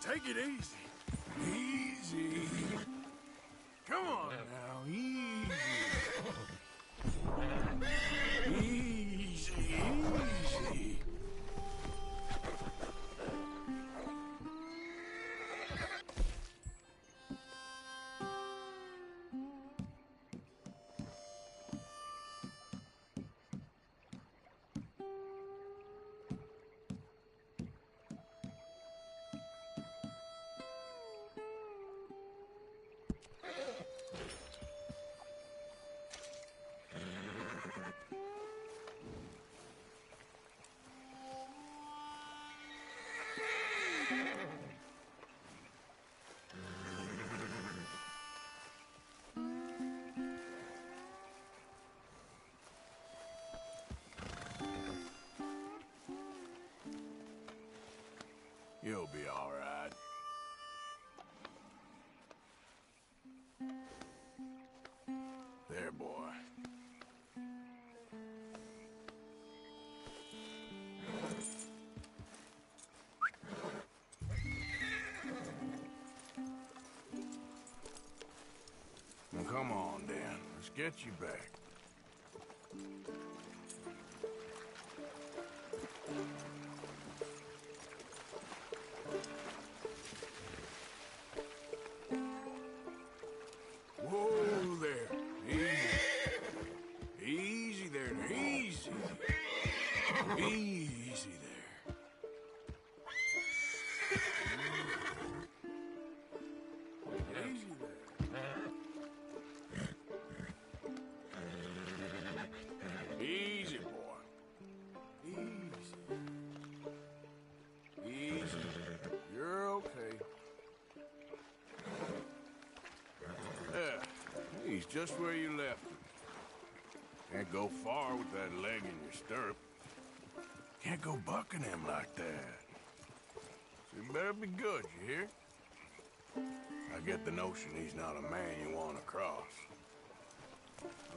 Take it easy. Easy. Come on now, easy. Easy, easy. You'll be all right. There, boy. Well, come on, Dan. Let's get you back. Whoa there. Easy. Easy there. Easy. Easy there. Easy there. Easy, boy. Easy. Easy. You're okay. There. He's just where you left him. Can't go far with that leg in your stirrup. Can't go bucking him like that. So you better be good, you hear? I get the notion he's not a man you want to cross.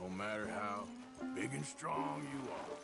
No matter how big and strong you are.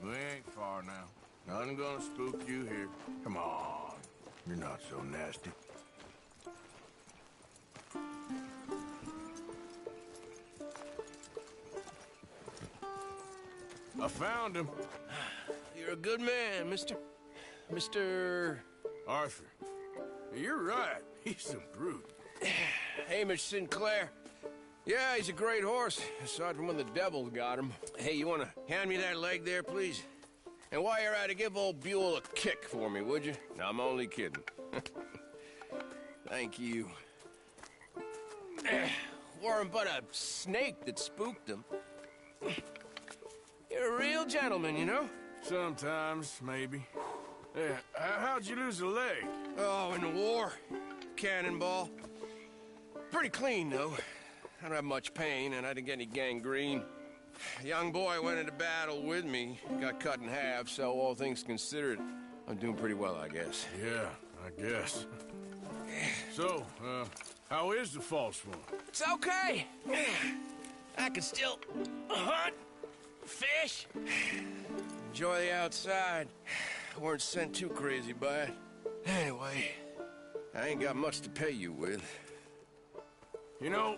We ain't far now. Nothing gonna spook you here. Come on. You're not so nasty. I found him. You're a good man, Mr. Arthur. You're right. He's a brute. Hamish Sinclair. Yeah, he's a great horse, aside from when the devil got him. Hey, you want to hand me that leg there, please? And while you're at it, give old Buell a kick for me, would you? No, I'm only kidding. Thank you. Weren't but a snake that spooked him. You're a real gentleman, you know? Sometimes, maybe. Yeah, how'd you lose a leg? Oh, in the war. Cannonball. Pretty clean, though. I don't have much pain, and I didn't get any gangrene. A young boy went into battle with me, got cut in half, so all things considered, I'm doing pretty well, I guess. Yeah, I guess. So, how is the false one? It's okay. I can still hunt, fish, enjoy the outside. I weren't sent too crazy by it. Anyway, I ain't got much to pay you with. You know,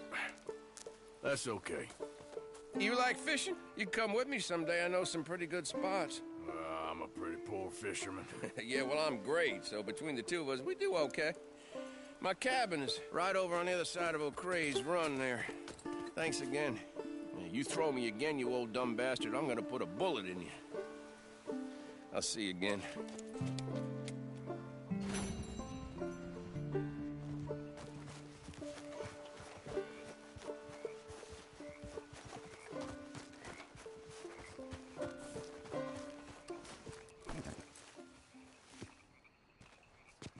that's okay. You like fishing? You can come with me someday. I know some pretty good spots. I'm a pretty poor fisherman. Yeah, well, I'm great, so between the two of us, we do okay. My cabin is right over on the other side of O'Crae's Run there. Thanks again. You throw me again, you old dumb bastard, I'm gonna put a bullet in you. I'll see you again.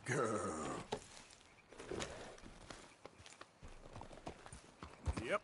Girl. Yep.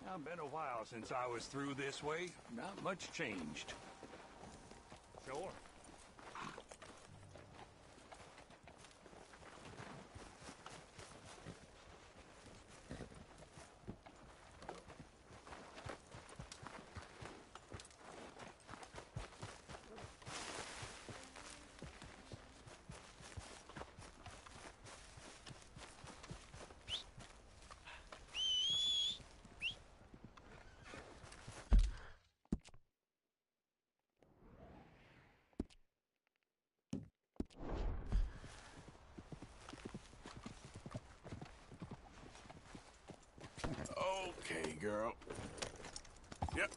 Now, been a while since I was through this way. Not much changed. Sure. Okay, girl. Yep.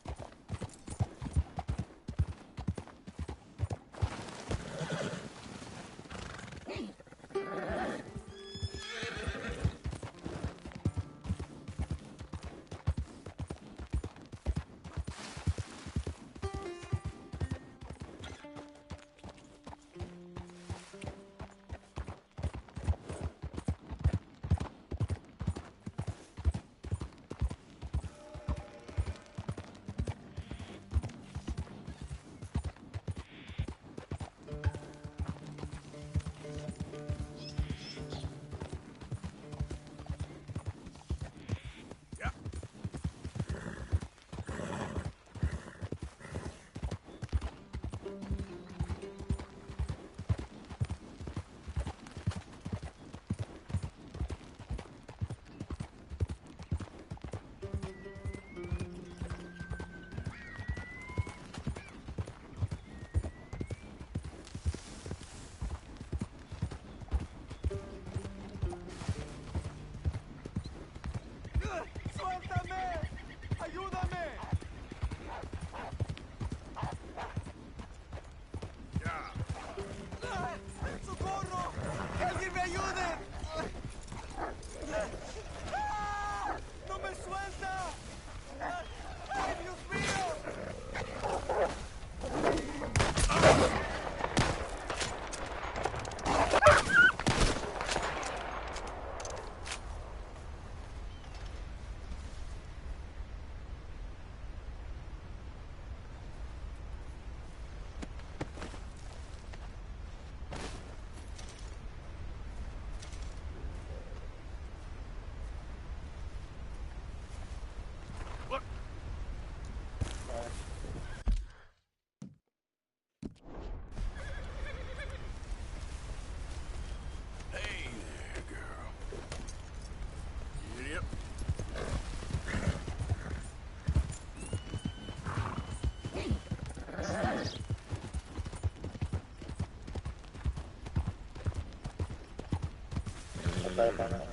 Sorry about that.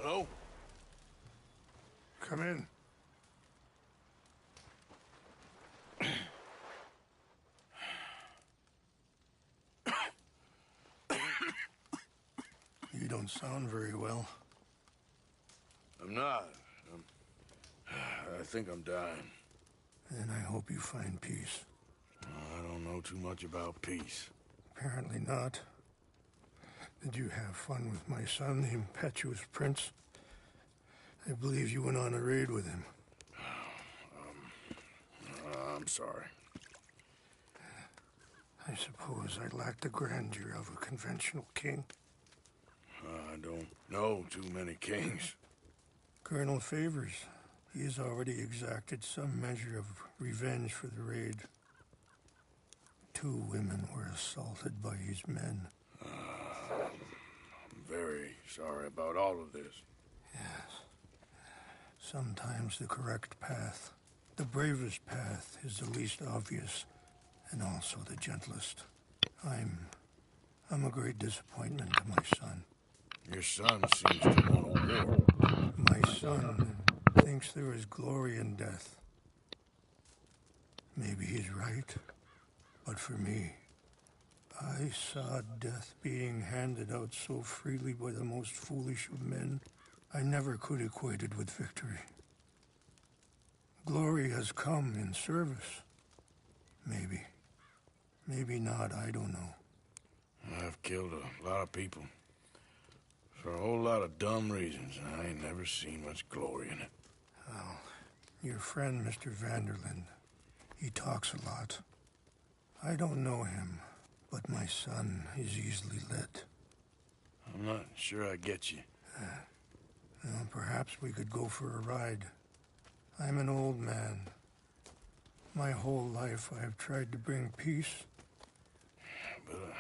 Hello? Come in. You don't sound very well. I'm not. I think I'm dying. And I hope you find peace. I don't know too much about peace. Apparently not. Did you have fun with my son, the impetuous prince? I believe you went on a raid with him. I'm sorry. I suppose I lack the grandeur of a conventional king. I don't know too many kings. Colonel Favors, he has already exacted some measure of revenge for the raid. 2 women were assaulted by his men. I'm very sorry about all of this. Yes. Sometimes the correct path, the bravest path, is the least obvious, and also the gentlest. I'm a great disappointment to my son. Your son seems to want a war. My son thinks there is glory in death. Maybe he's right, but for me, I saw death being handed out so freely by the most foolish of men, I never could equate it with victory. Glory has come in service. Maybe. Maybe not, I don't know. I've killed a lot of people. For a whole lot of dumb reasons, and I ain't never seen much glory in it. Well, your friend, Mr. Vanderlyn, he talks a lot. I don't know him, but my son is easily led. I'm not sure I get you. Well, perhaps we could go for a ride. I'm an old man. My whole life I've tried to bring peace. But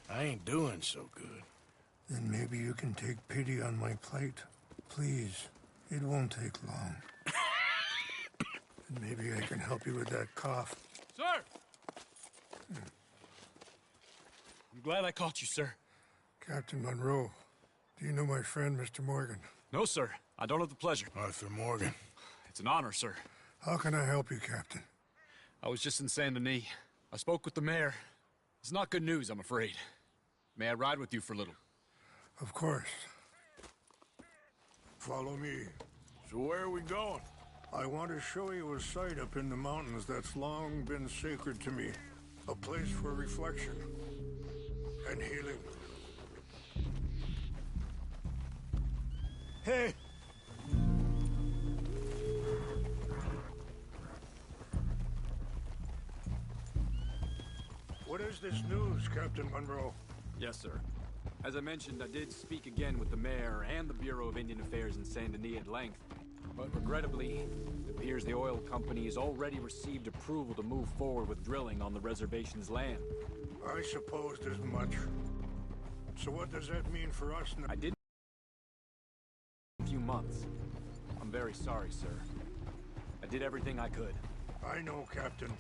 I ain't doing so good. Then maybe you can take pity on my plight. Please, it won't take long. And maybe I can help you with that cough. Sir! I'm glad I caught you, sir. Captain Monroe, do you know my friend, Mr. Morgan? No, sir. I don't have the pleasure. Arthur Morgan. It's an honor, sir. How can I help you, Captain? I was just in Saint Denis. I spoke with the mayor. It's not good news, I'm afraid. May I ride with you for a little? Of course. Follow me. So where are we going? I want to show you a site up in the mountains that's long been sacred to me. A place for reflection and healing. Hey! What is this news, Captain Monroe? Yes, sir. As I mentioned, I did speak again with the mayor and the Bureau of Indian Affairs in Saint Denis at length. But regrettably, it appears the oil company has already received approval to move forward with drilling on the reservation's land. I supposed as much. So what does that mean for us now? I did a few months. I'm very sorry, sir. I did everything I could. I know, Captain.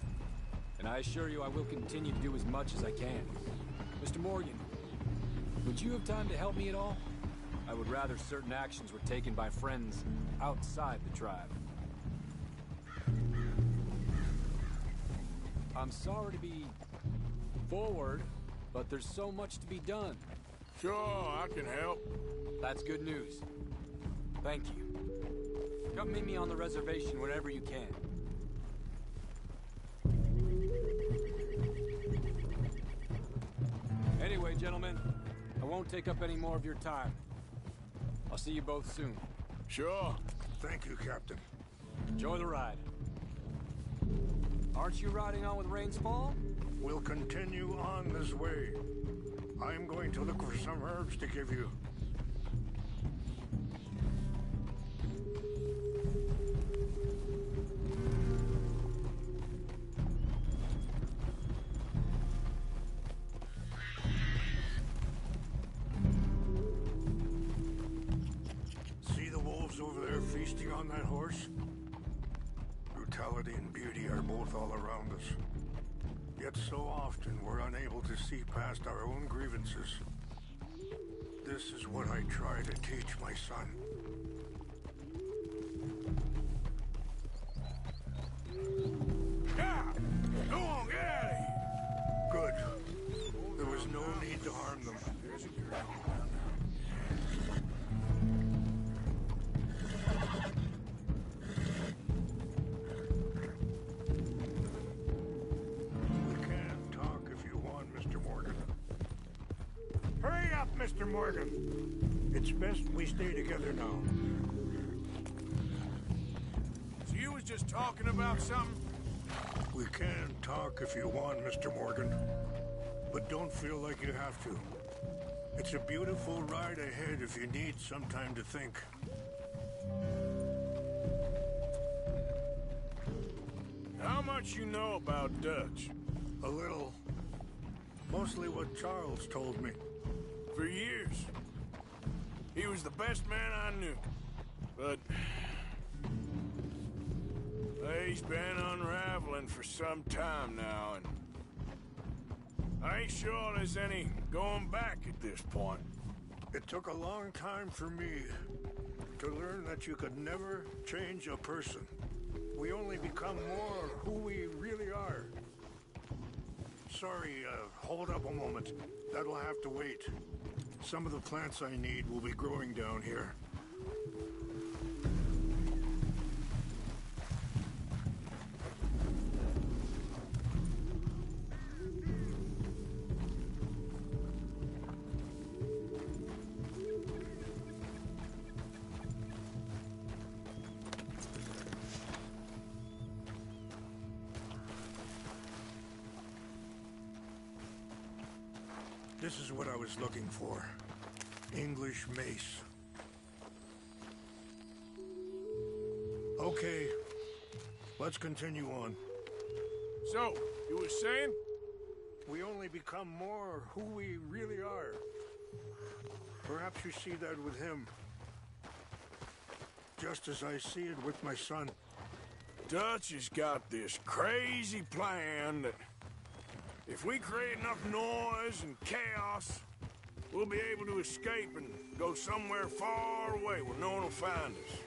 And I assure you I will continue to do as much as I can. Mr. Morgan, would you have time to help me at all? I would rather certain actions were taken by friends outside the tribe. I'm sorry to be forward, but there's so much to be done. Sure, I can help. That's good news. Thank you. Come meet me on the reservation whenever you can. Anyway, gentlemen, I won't take up any more of your time. I'll see you both soon. Sure. Thank you, Captain. Enjoy the ride. Aren't you riding on with Rains Fall? We'll continue on this way. I'm going to look for some herbs to give you. See the wolves over there feasting on that horse? Brutality and beauty are both all around us. Yet so often we're unable to see past our own grievances. This is what I try to teach my son. Yeah! Go on, get out of here! Good. There was no need to harm them. Hurry up, Mr. Morgan. It's best we stay together now. So you was just talking about something? We can talk if you want, Mr. Morgan. But don't feel like you have to. It's a beautiful ride ahead if you need some time to think. How much you know about Dutch? A little. Mostly what Charles told me. For years. He was the best man I knew. But he's been unraveling for some time now, and I ain't sure there's any going back at this point. It took a long time for me to learn that you could never change a person. We only become more who we really are. Sorry, hold up a moment. That'll have to wait. Some of the plants I need will be growing down here. This is what I was looking for. English mace. Okay, let's continue on. So, you were saying? We only become more who we really are. Perhaps you see that with him. Just as I see it with my son. Dutch has got this crazy plan that if we create enough noise and chaos, we'll be able to escape and go somewhere far away where no one will find us.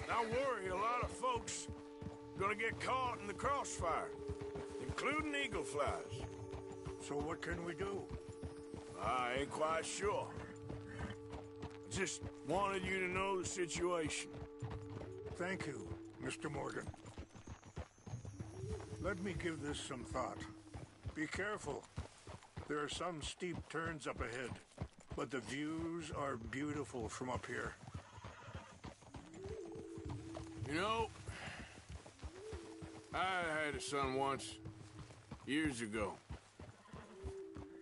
And I worry a lot of folks are gonna get caught in the crossfire, including eagle flies. So what can we do? I ain't quite sure. Just wanted you to know the situation. Thank you, Mr. Morgan. Let me give this some thought. Be careful. There are some steep turns up ahead, but the views are beautiful from up here. You know, I had a son once, years ago.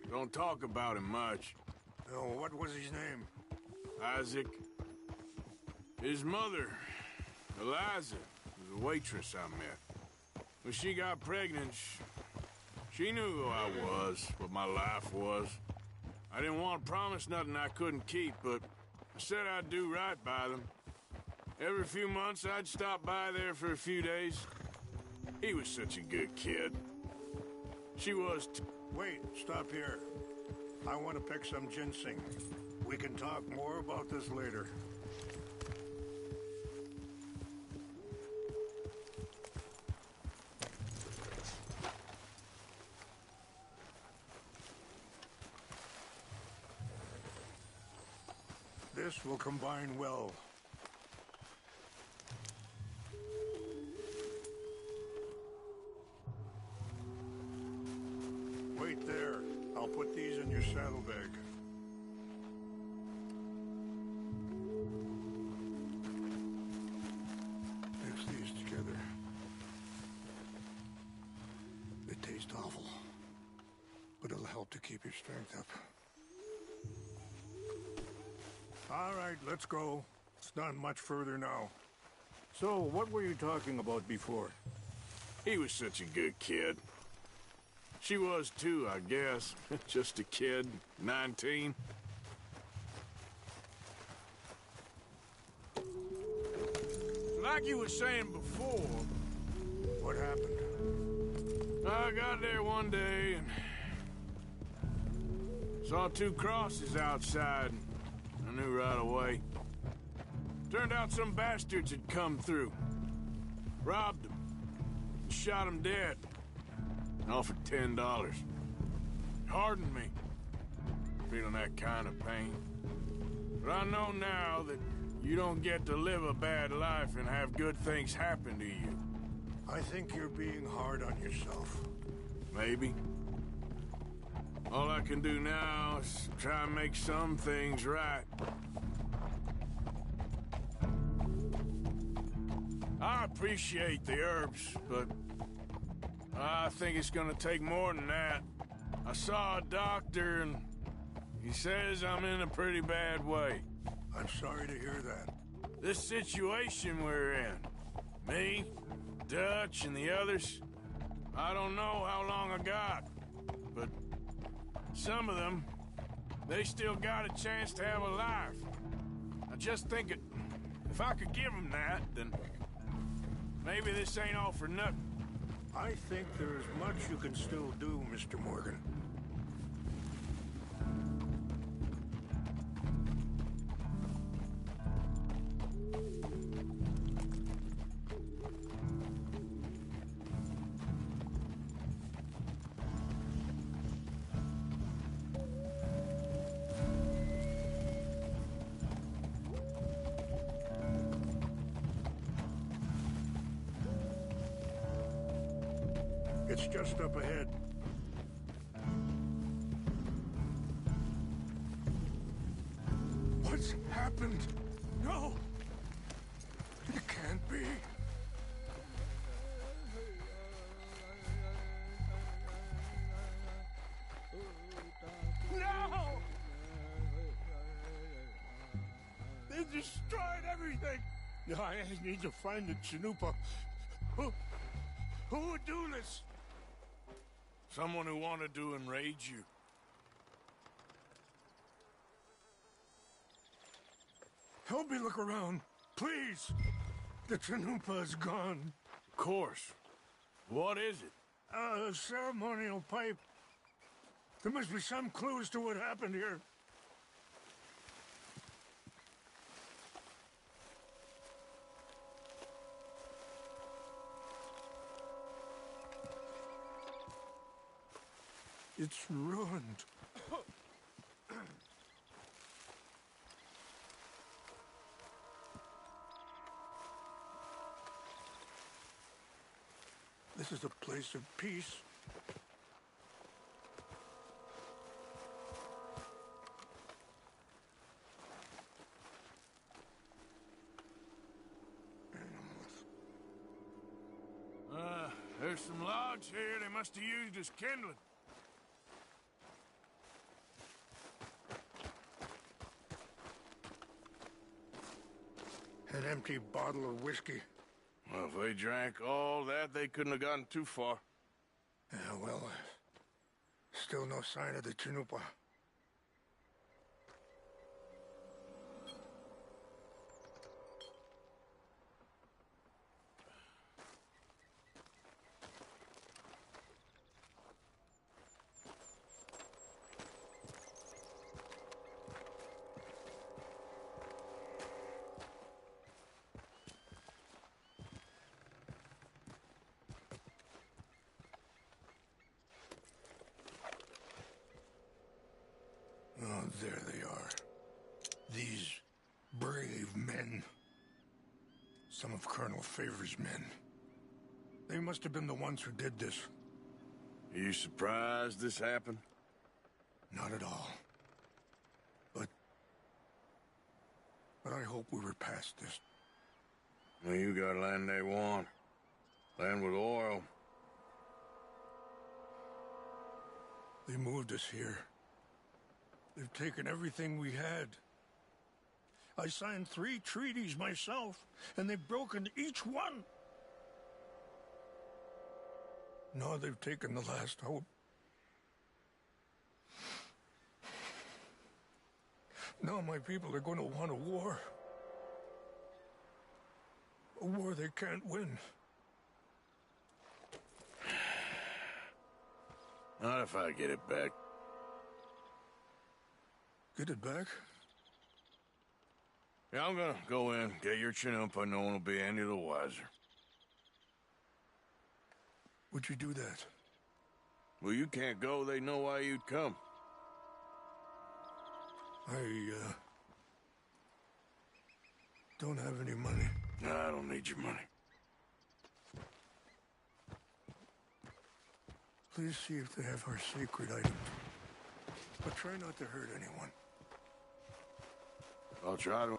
Don't talk about him much. Oh, what was his name? Isaac. His mother, Eliza, was a waitress I met. When she got pregnant, she knew who I was, what my life was. I didn't want to promise nothing I couldn't keep, but I said I'd do right by them. Every few months, I'd stop by there for a few days. He was such a good kid. She was Wait, stop here. I want to pick some ginseng. We can talk more about this later. This will combine well. Wait there. I'll put these in your saddlebag. Mix these together. They taste awful, but it'll help to keep your strength up. All right, let's go. It's not much further now. So, what were you talking about before? He was such a good kid. She was too, I guess. Just a kid, 19. Like you were saying before... What happened? I got there one day and... saw 2 crosses outside. I knew right away. Turned out some bastards had come through. Robbed them. And shot them dead. Offered $10. Hardened me. Feeling that kind of pain. But I know now that you don't get to live a bad life and have good things happen to you. I think you're being hard on yourself. Maybe. All I can do now is try and make some things right. I appreciate the herbs, but I think it's gonna take more than that. I saw a doctor and he says I'm in a pretty bad way. I'm sorry to hear that. This situation we're in, me, Dutch, and the others, I don't know how long I got, but some of them, they still got a chance to have a life. I just think if I could give them that, then maybe this ain't all for nothing. I think there is much you can still do, Mr. Morgan. It's just up ahead. What's happened? No! It can't be. No! They destroyed everything! I need to find the Chanupa. Who would do this? Someone who wanted to enrage you. Help me look around, please. The Chanupa is gone. Of course. What is it? A ceremonial pipe. There must be some clues to what happened here. It's ruined. This is a place of peace. There's some logs here they must have used as kindling. An empty bottle of whiskey. Well, if they drank all that, they couldn't have gotten too far. Yeah, well, still no sign of the Chanupa. there they are. These brave men. Some of Colonel Favor's men. They must have been the ones who did this. Are you surprised this happened? Not at all. But I hope we were past this. Well, you got land they want. Land with oil. They moved us here. They've taken everything we had. I signed 3 treaties myself, and they've broken each one. Now they've taken the last hope. Now my people are going to want a war. A war they can't win. Not if I get it back. Get it back? Yeah, I'm gonna go in, get your Chinook, no one will be any the wiser. Would you do that? Well, you can't go, they know why you'd come. I don't have any money. No, I don't need your money. Please see if they have our sacred items. But try not to hurt anyone. I'll try to...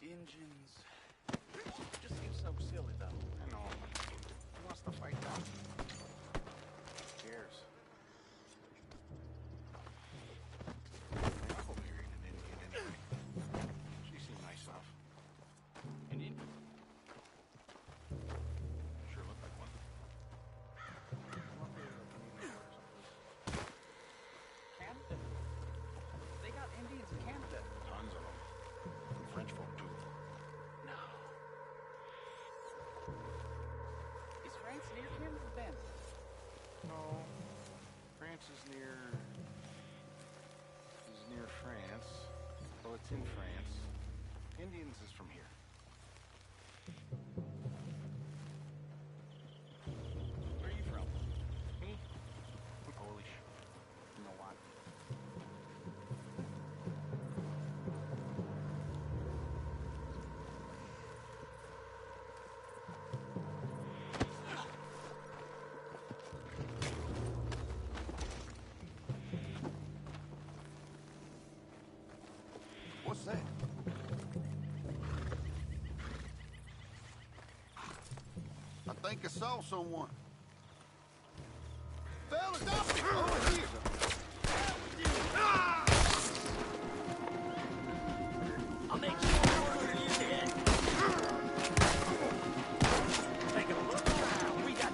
Engines. Just seems so silly, though. I know. Who wants to fight them? Who cares? My uncle married an Indian anyway. She seemed nice enough. Indian? Sure looked like one. Come up here and meet me or something. Canada? They got Indians in Canada. Tons of them. And French folk, too. No. Is France near Canada then? No. France is near France. Well, it's in France. Indians is from here. Where are you from? Me? I'm Polish. You know what? What's that? I think I saw someone. Fellas, stop! Over here! I'll make sure you're in there. Take a look around. We got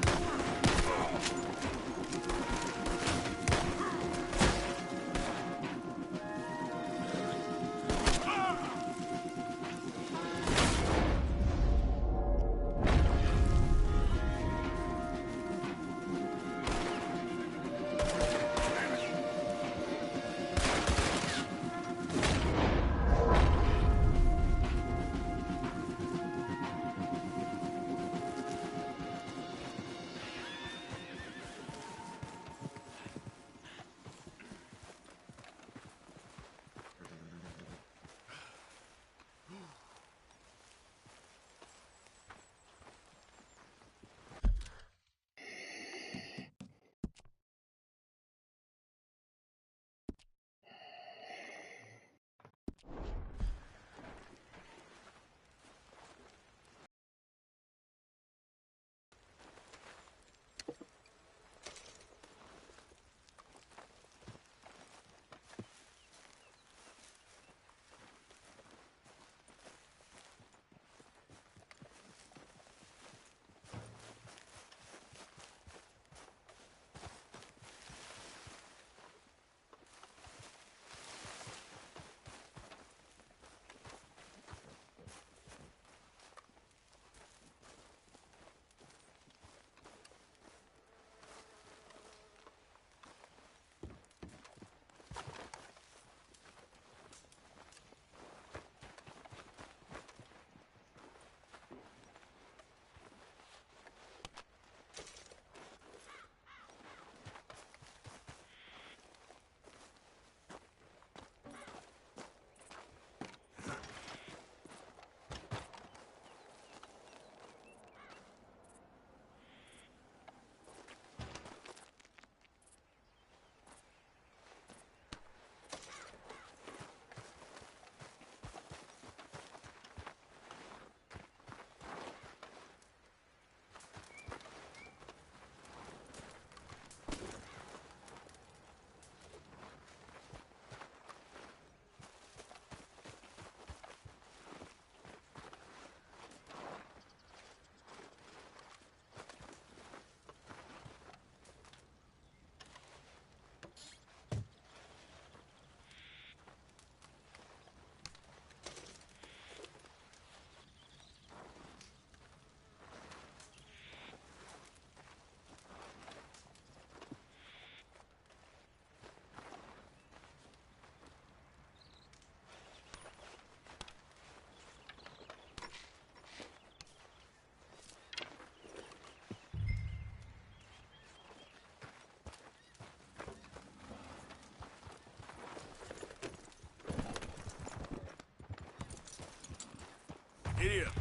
Giddy up.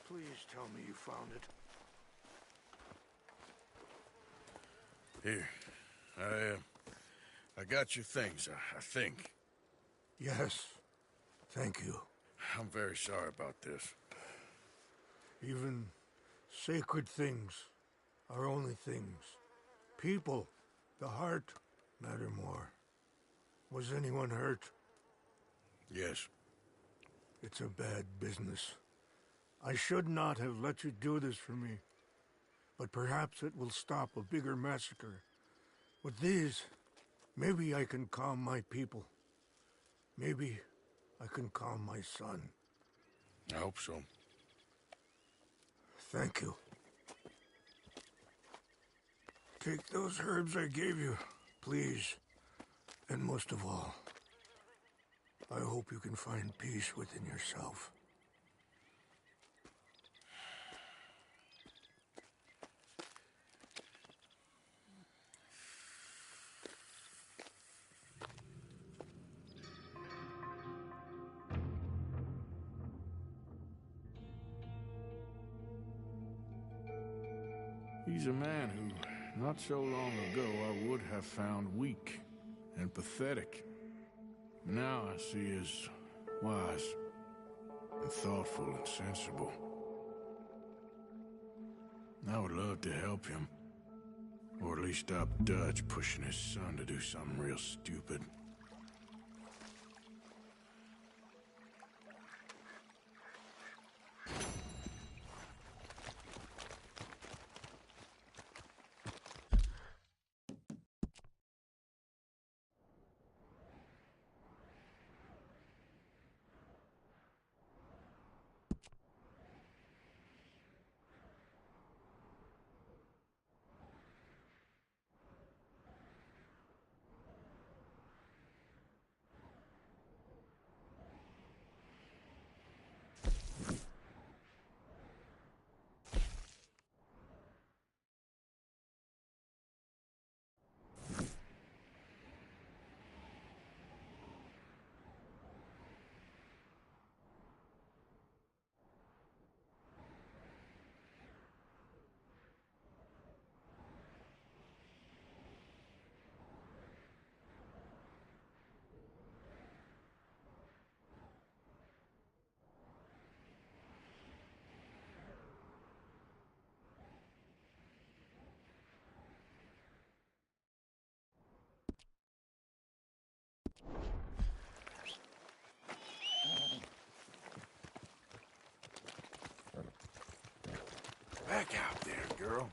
Please tell me you found it. Here. I got your things, I think. Yes. Thank you. I'm very sorry about this. Even sacred things are only things. People, the heart, matter more. Was anyone hurt? Yes. It's a bad business. I should not have let you do this for me. But perhaps it will stop a bigger massacre. With these, maybe I can calm my people. Maybe I can calm my son. I hope so. Thank you. Take those herbs I gave you, please. And most of all, I hope you can find peace within yourself. He's a man who, not so long ago, I would have found weak and pathetic. Now I see as wise and thoughtful and sensible. I would love to help him. Or at least stop Dutch pushing his son to do something real stupid. Back out there, girl.